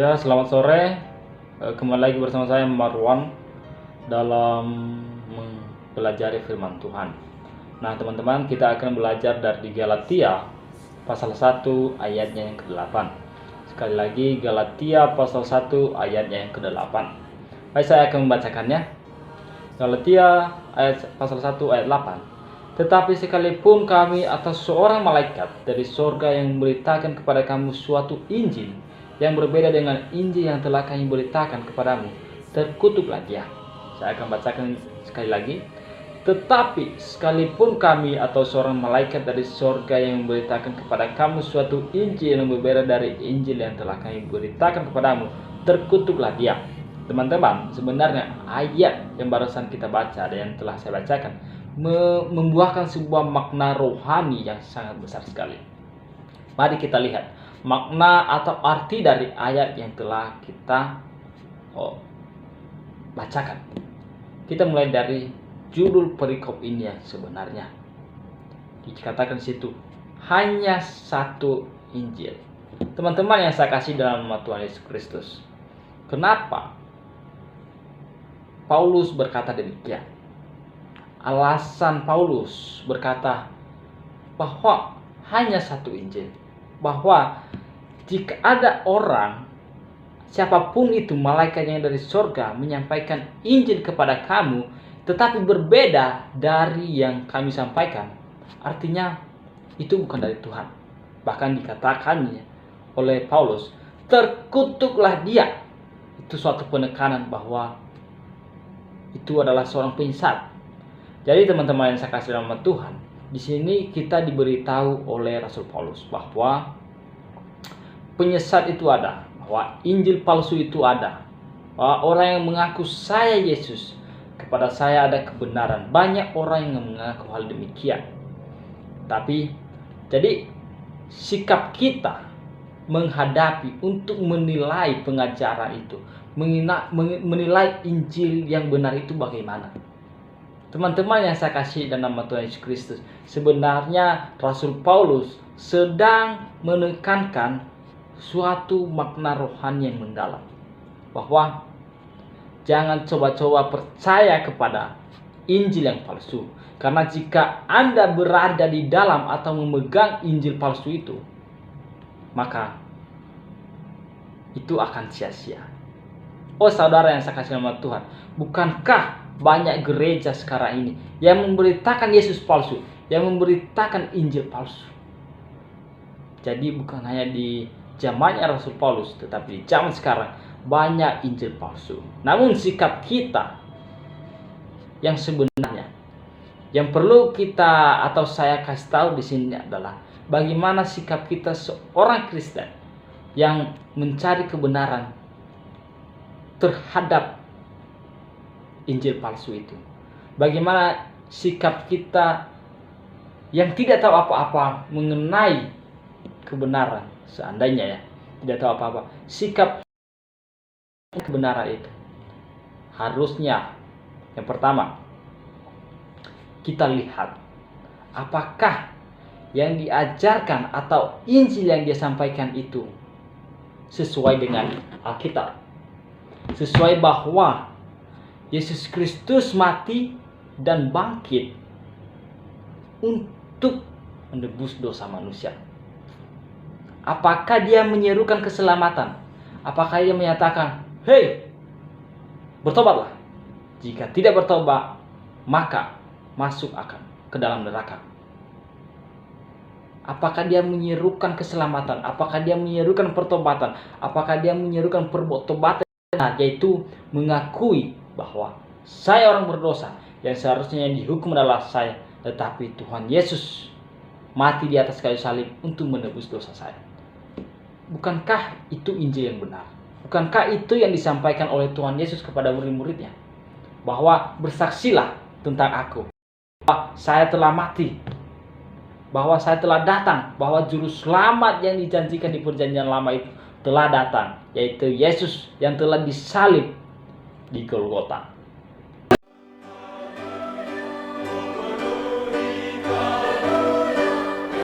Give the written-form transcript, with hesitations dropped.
Ya, selamat sore. Kembali lagi bersama saya Marwan dalam mempelajari firman Tuhan. Nah, teman-teman, kita akan belajar dari Galatia pasal 1 ayatnya yang ke-8. Sekali lagi, Galatia pasal 1 ayatnya yang ke-8. Baik, saya akan membacakannya. Galatia pasal 1 ayat 8. Tetapi sekalipun kami atau seorang malaikat dari sorga yang memberitakan kepada kamu suatu Injil yang berbeda dengan Injil yang telah kami beritakan kepadamu, terkutuklah dia. Saya akan bacakan sekali lagi. Tetapi sekalipun kami atau seorang malaikat dari sorga yang memberitakan kepada kamu suatu Injil yang berbeda dari Injil yang telah kami beritakan kepadamu, terkutuklah dia. Teman-teman, sebenarnya ayat yang barusan kita baca dan yang telah saya bacakan membuahkan sebuah makna rohani yang sangat besar sekali. Mari kita lihat makna atau arti dari ayat yang telah kita bacakan. Kita mulai dari judul perikop ini yang sebenarnya. Dikatakan di situ hanya satu Injil. Teman-teman yang saya kasih dalam nama Tuhan Yesus Kristus, kenapa Paulus berkata demikian? Alasan Paulus berkata bahwa hanya satu Injil, bahwa jika ada orang, siapapun itu, malaikat yang dari surga menyampaikan Injil kepada kamu, tetapi berbeda dari yang kami sampaikan, artinya itu bukan dari Tuhan. Bahkan dikatakannya oleh Paulus, terkutuklah dia. Itu suatu penekanan bahwa itu adalah seorang penyesat. Jadi teman-teman yang saya kasih dalam nama Tuhan, di sini kita diberitahu oleh Rasul Paulus bahwa penyesat itu ada, bahwa Injil palsu itu ada, bahwa orang yang mengaku saya Yesus, kepada saya ada kebenaran. Banyak orang yang mengaku hal demikian. Tapi jadi sikap kita menghadapi untuk menilai pengajaran itu, menilai Injil yang benar itu bagaimana? Teman-teman yang saya kasih dalam nama Tuhan Yesus Kristus, sebenarnya Rasul Paulus sedang menekankan suatu makna rohani yang mendalam, bahwa jangan coba-coba percaya kepada Injil yang palsu, karena jika Anda berada di dalam atau memegang Injil palsu itu, maka itu akan sia-sia. Oh saudara yang saya kasih nama Tuhan, bukankah banyak gereja sekarang ini yang memberitakan Yesus palsu, yang memberitakan Injil palsu? Jadi bukan hanya di zamannya Rasul Paulus, tetapi di zaman sekarang banyak Injil palsu. Namun sikap kita yang sebenarnya, yang perlu kita atau saya kasih tahu di sini adalah bagaimana sikap kita seorang Kristen yang mencari kebenaran terhadap Injil palsu itu. Bagaimana sikap kita yang tidak tahu apa-apa mengenai kebenaran, seandainya ya tidak tahu apa-apa, sikap kebenaran itu harusnya yang pertama kita lihat apakah yang diajarkan atau Injil yang dia sampaikan itu sesuai dengan Alkitab, sesuai bahwa Yesus Kristus mati dan bangkit untuk menebus dosa manusia. Apakah dia menyerukan keselamatan? Apakah dia menyatakan, "Hei, bertobatlah. Jika tidak bertobat, maka masuk akan ke dalam neraka"? Apakah dia menyerukan keselamatan? Apakah dia menyerukan pertobatan? Apakah dia menyerukan pertobatan, yaitu mengakui bahwa saya orang berdosa, yang seharusnya yang dihukum adalah saya, tetapi Tuhan Yesus mati di atas kayu salib untuk menebus dosa saya? Bukankah itu Injil yang benar? Bukankah itu yang disampaikan oleh Tuhan Yesus kepada murid-muridnya? Bahwa bersaksilah tentang aku, bahwa saya telah mati, bahwa saya telah datang, bahwa juru selamat yang dijanjikan di perjanjian lama itu telah datang, yaitu Yesus yang telah disalib di Golgota.